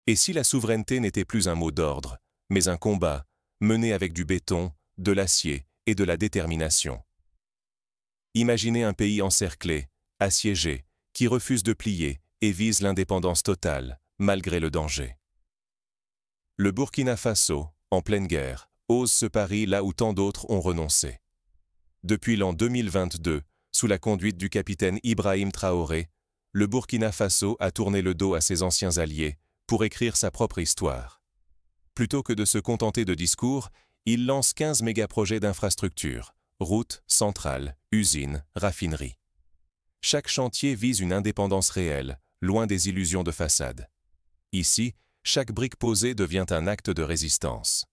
Et si la souveraineté n'était plus un mot d'ordre, mais un combat, mené avec du béton, de l'acier et de la détermination? Imaginez un pays encerclé, assiégé, qui refuse de plier et vise l'indépendance totale, malgré le danger. Le Burkina Faso, en pleine guerre, ose ce pari là où tant d'autres ont renoncé. Depuis l'an 2022, sous la conduite du capitaine Ibrahim Traoré, le Burkina Faso a tourné le dos à ses anciens alliés pour écrire sa propre histoire. Plutôt que de se contenter de discours, il lance 15 mégaprojets d'infrastructures, routes, centrales, usines, raffineries. Chaque chantier vise une indépendance réelle, loin des illusions de façade. Ici, chaque brique posée devient un acte de résistance.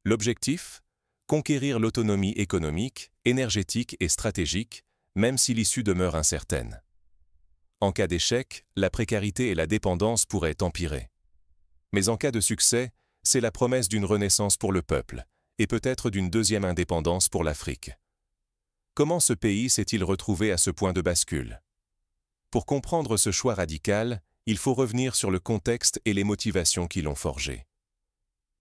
L'objectif ? Conquérir l'autonomie économique, énergétique et stratégique, même si l'issue demeure incertaine. En cas d'échec, la précarité et la dépendance pourraient empirer. Mais en cas de succès, c'est la promesse d'une renaissance pour le peuple, et peut-être d'une deuxième indépendance pour l'Afrique. Comment ce pays s'est-il retrouvé à ce point de bascule? Pour comprendre ce choix radical, il faut revenir sur le contexte et les motivations qui l'ont forgé.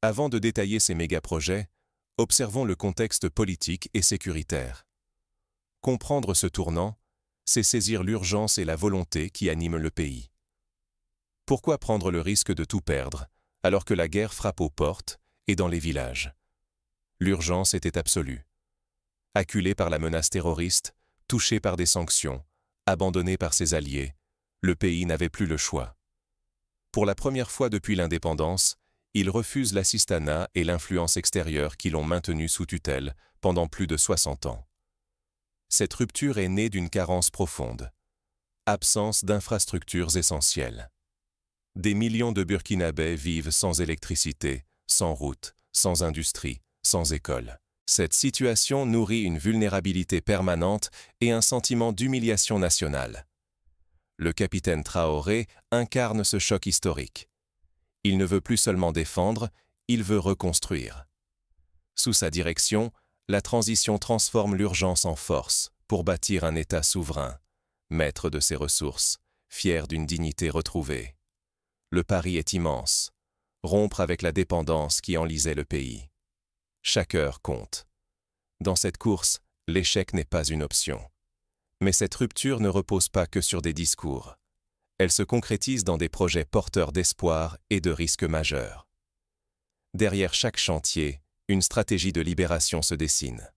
Avant de détailler ces méga-projets, observons le contexte politique et sécuritaire. Comprendre ce tournant, c'est saisir l'urgence et la volonté qui animent le pays. Pourquoi prendre le risque de tout perdre, alors que la guerre frappe aux portes et dans les villages? L'urgence était absolue. Acculé par la menace terroriste, touché par des sanctions, abandonné par ses alliés, le pays n'avait plus le choix. Pour la première fois depuis l'indépendance, il refuse l'assistanat et l'influence extérieure qui l'ont maintenu sous tutelle pendant plus de 60 ans. Cette rupture est née d'une carence profonde. Absence d'infrastructures essentielles. Des millions de Burkinabés vivent sans électricité, sans route, sans industrie, sans école. Cette situation nourrit une vulnérabilité permanente et un sentiment d'humiliation nationale. Le capitaine Traoré incarne ce choc historique. Il ne veut plus seulement défendre, il veut reconstruire. Sous sa direction, la transition transforme l'urgence en force pour bâtir un État souverain, maître de ses ressources, fier d'une dignité retrouvée. Le pari est immense, rompre avec la dépendance qui enlisait le pays. Chaque heure compte. Dans cette course, l'échec n'est pas une option. Mais cette rupture ne repose pas que sur des discours. Elle se concrétise dans des projets porteurs d'espoir et de risques majeurs. Derrière chaque chantier, une stratégie de libération se dessine.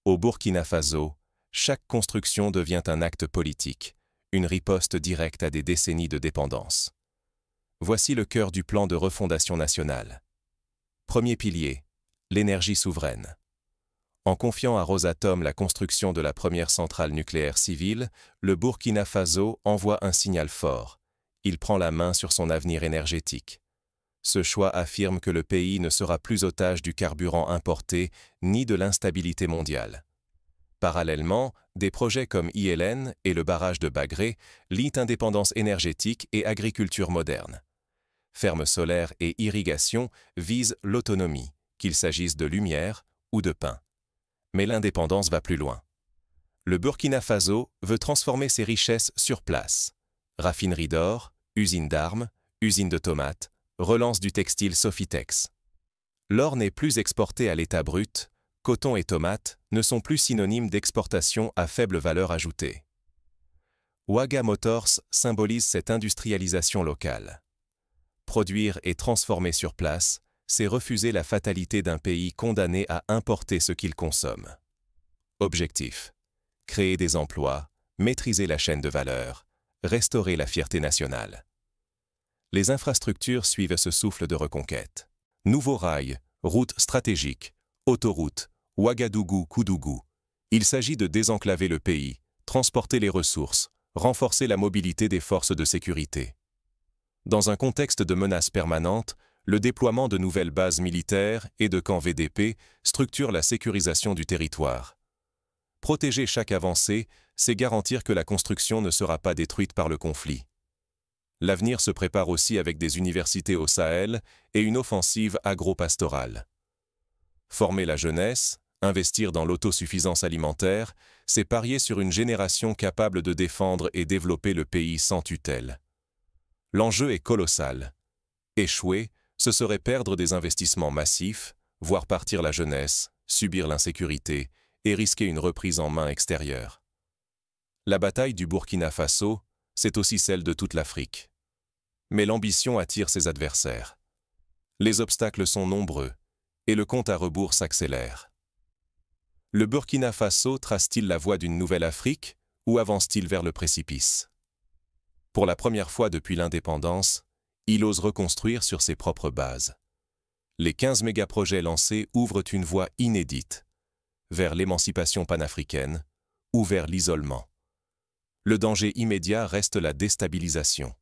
Au Burkina Faso, chaque construction devient un acte politique, une riposte directe à des décennies de dépendance. Voici le cœur du plan de refondation nationale. Premier pilier, l'énergie souveraine. En confiant à Rosatom la construction de la première centrale nucléaire civile, le Burkina Faso envoie un signal fort. Il prend la main sur son avenir énergétique. Ce choix affirme que le pays ne sera plus otage du carburant importé ni de l'instabilité mondiale. Parallèlement, des projets comme ILN et le barrage de Bagré lient indépendance énergétique et agriculture moderne. Fermes solaires et irrigation visent l'autonomie, qu'il s'agisse de lumière ou de pain. Mais l'indépendance va plus loin. Le Burkina Faso veut transformer ses richesses sur place. Raffinerie d'or, usine d'armes, usine de tomates, relance du textile Sofitex. L'or n'est plus exporté à l'état brut, coton et tomates ne sont plus synonymes d'exportation à faible valeur ajoutée. Waga Motors symbolise cette industrialisation locale. Produire et transformer sur place, c'est refuser la fatalité d'un pays condamné à importer ce qu'il consomme. Objectif : créer des emplois, maîtriser la chaîne de valeur, restaurer la fierté nationale. Les infrastructures suivent ce souffle de reconquête. Nouveaux rails, routes stratégiques, autoroutes, Ouagadougou-Koudougou. Il s'agit de désenclaver le pays, transporter les ressources, renforcer la mobilité des forces de sécurité. Dans un contexte de menace permanente, le déploiement de nouvelles bases militaires et de camps VDP structure la sécurisation du territoire. Protéger chaque avancée, c'est garantir que la construction ne sera pas détruite par le conflit. L'avenir se prépare aussi avec des universités au Sahel et une offensive agro-pastorale. Former la jeunesse, investir dans l'autosuffisance alimentaire, c'est parier sur une génération capable de défendre et développer le pays sans tutelle. L'enjeu est colossal. Échouer, ce serait perdre des investissements massifs, voir partir la jeunesse, subir l'insécurité et risquer une reprise en main extérieure. La bataille du Burkina Faso, c'est aussi celle de toute l'Afrique. Mais l'ambition attire ses adversaires. Les obstacles sont nombreux et le compte à rebours s'accélère. Le Burkina Faso trace-t-il la voie d'une nouvelle Afrique ou avance-t-il vers le précipice? Pour la première fois depuis l'indépendance, il ose reconstruire sur ses propres bases. Les 15 mégaprojets lancés ouvrent une voie inédite vers l'émancipation panafricaine ou vers l'isolement. Le danger immédiat reste la déstabilisation.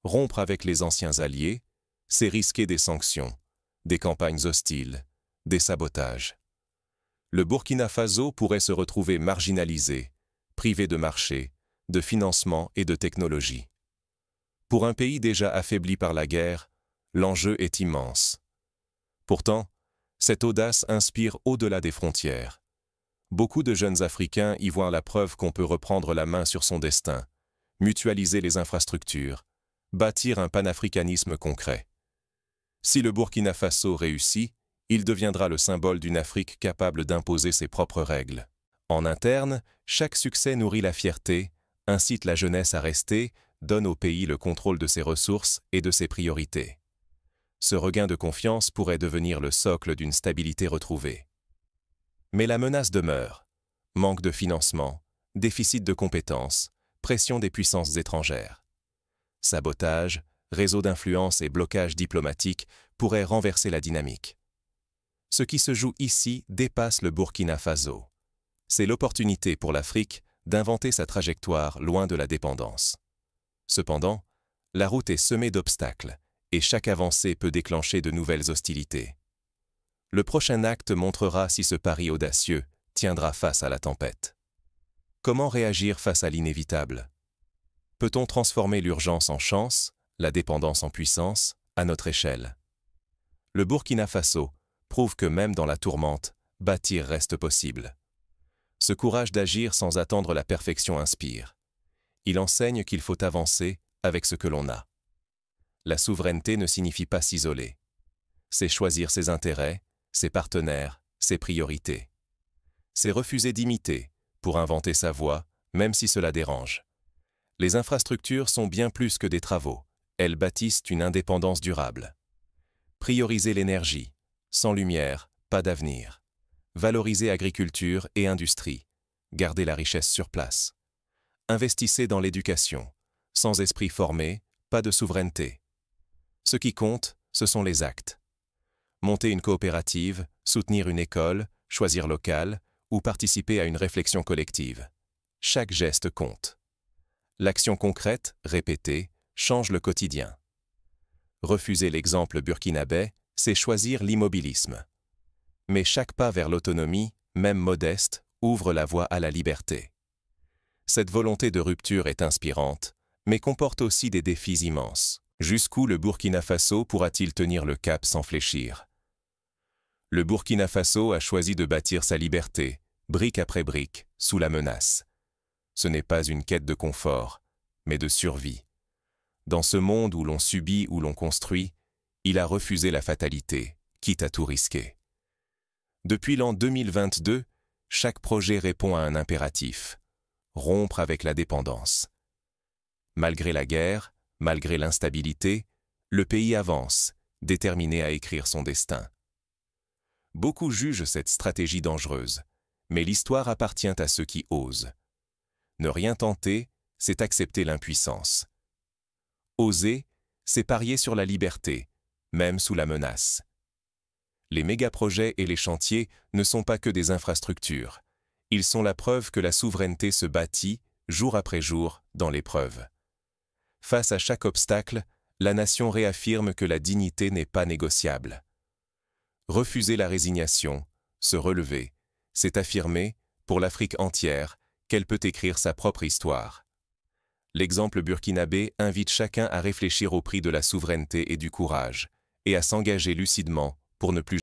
Rompre avec les anciens alliés, c'est risquer des sanctions, des campagnes hostiles, des sabotages. Le Burkina Faso pourrait se retrouver marginalisé, privé de marché, de financement et de technologie. Pour un pays déjà affaibli par la guerre, l'enjeu est immense. Pourtant, cette audace inspire au-delà des frontières. Beaucoup de jeunes Africains y voient la preuve qu'on peut reprendre la main sur son destin, mutualiser les infrastructures, bâtir un panafricanisme concret. Si le Burkina Faso réussit, il deviendra le symbole d'une Afrique capable d'imposer ses propres règles. En interne, chaque succès nourrit la fierté, incite la jeunesse à rester, donne au pays le contrôle de ses ressources et de ses priorités. Ce regain de confiance pourrait devenir le socle d'une stabilité retrouvée. Mais la menace demeure. Manque de financement, déficit de compétences, pression des puissances étrangères. Sabotage, réseau d'influence et blocage diplomatique pourraient renverser la dynamique. Ce qui se joue ici dépasse le Burkina Faso. C'est l'opportunité pour l'Afrique d'inventer sa trajectoire loin de la dépendance. Cependant, la route est semée d'obstacles et chaque avancée peut déclencher de nouvelles hostilités. Le prochain acte montrera si ce pari audacieux tiendra face à la tempête. Comment réagir face à l'inévitable? Peut-on transformer l'urgence en chance, la dépendance en puissance, à notre échelle? Le Burkina Faso prouve que même dans la tourmente, bâtir reste possible. Ce courage d'agir sans attendre la perfection inspire. Il enseigne qu'il faut avancer avec ce que l'on a. La souveraineté ne signifie pas s'isoler. C'est choisir ses intérêts, ses partenaires, ses priorités. C'est refuser d'imiter pour inventer sa voie, même si cela dérange. Les infrastructures sont bien plus que des travaux. Elles bâtissent une indépendance durable. Prioriser l'énergie. Sans lumière, pas d'avenir. Valoriser agriculture et industrie. Garder la richesse sur place. Investissez dans l'éducation. Sans esprit formé, pas de souveraineté. Ce qui compte, ce sont les actes. Monter une coopérative, soutenir une école, choisir local ou participer à une réflexion collective. Chaque geste compte. L'action concrète, répétée, change le quotidien. Refuser l'exemple burkinabé, c'est choisir l'immobilisme. Mais chaque pas vers l'autonomie, même modeste, ouvre la voie à la liberté. Cette volonté de rupture est inspirante, mais comporte aussi des défis immenses. Jusqu'où le Burkina Faso pourra-t-il tenir le cap sans fléchir? Le Burkina Faso a choisi de bâtir sa liberté, brique après brique, sous la menace. Ce n'est pas une quête de confort, mais de survie. Dans ce monde où l'on subit ou l'on construit, il a refusé la fatalité, quitte à tout risquer. Depuis l'an 2022, chaque projet répond à un impératif: rompre avec la dépendance. Malgré la guerre, malgré l'instabilité, le pays avance, déterminé à écrire son destin. Beaucoup jugent cette stratégie dangereuse, mais l'histoire appartient à ceux qui osent. Ne rien tenter, c'est accepter l'impuissance. Oser, c'est parier sur la liberté, même sous la menace. Les mégaprojets et les chantiers ne sont pas que des infrastructures. Ils sont la preuve que la souveraineté se bâtit, jour après jour, dans l'épreuve. Face à chaque obstacle, la nation réaffirme que la dignité n'est pas négociable. Refuser la résignation, se relever, c'est affirmer, pour l'Afrique entière, qu'elle peut écrire sa propre histoire. L'exemple burkinabé invite chacun à réfléchir au prix de la souveraineté et du courage, et à s'engager lucidement pour ne plus